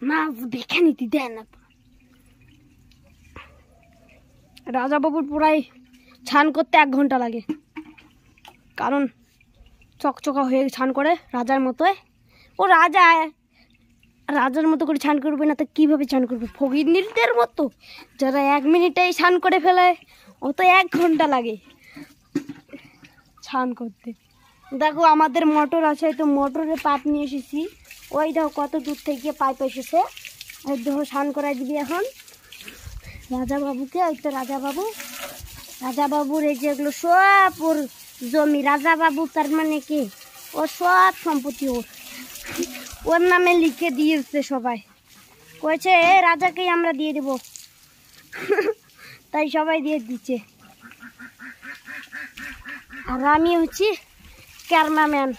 মাছ দেখে নিতে দেয় না। রাজা বাবুর পুরাই ছান করতে 1 ঘন্টা লাগে, কারণ চকচকা হয়ে ছান করে রাজার মতোই। ও রাজার মতো করে ছান করবে না তো কীভাবে ছান করবে? ফকিরদের মতো যারা 1 মিনিটেই ছান করে ফেলে, ও তো 1 ঘন্টা লাগে ছান করতে। দেখো আমাদের মোটর আছে, তো মোটরে পাইপ নিয়ে এসেছি। ওই দেখো কত দূর থেকে পাইপ এসেছে, ওই দেখো স্নান করাই দিবি এখন রাজা বাবুকে। ওই তো রাজা বাবুর এই যেগুলো সব ওর জমি। রাজা বাবু তার মানে কি, ও সব সম্পত্তি ওর নামে লিখে দিয়েছে সবাই। কয়েছে রাজাকেই আমরা দিয়ে দেব, তাই সবাই দিয়ে দিচ্ছে। আর আমি হচ্ছি ক্যামেরাম্যান।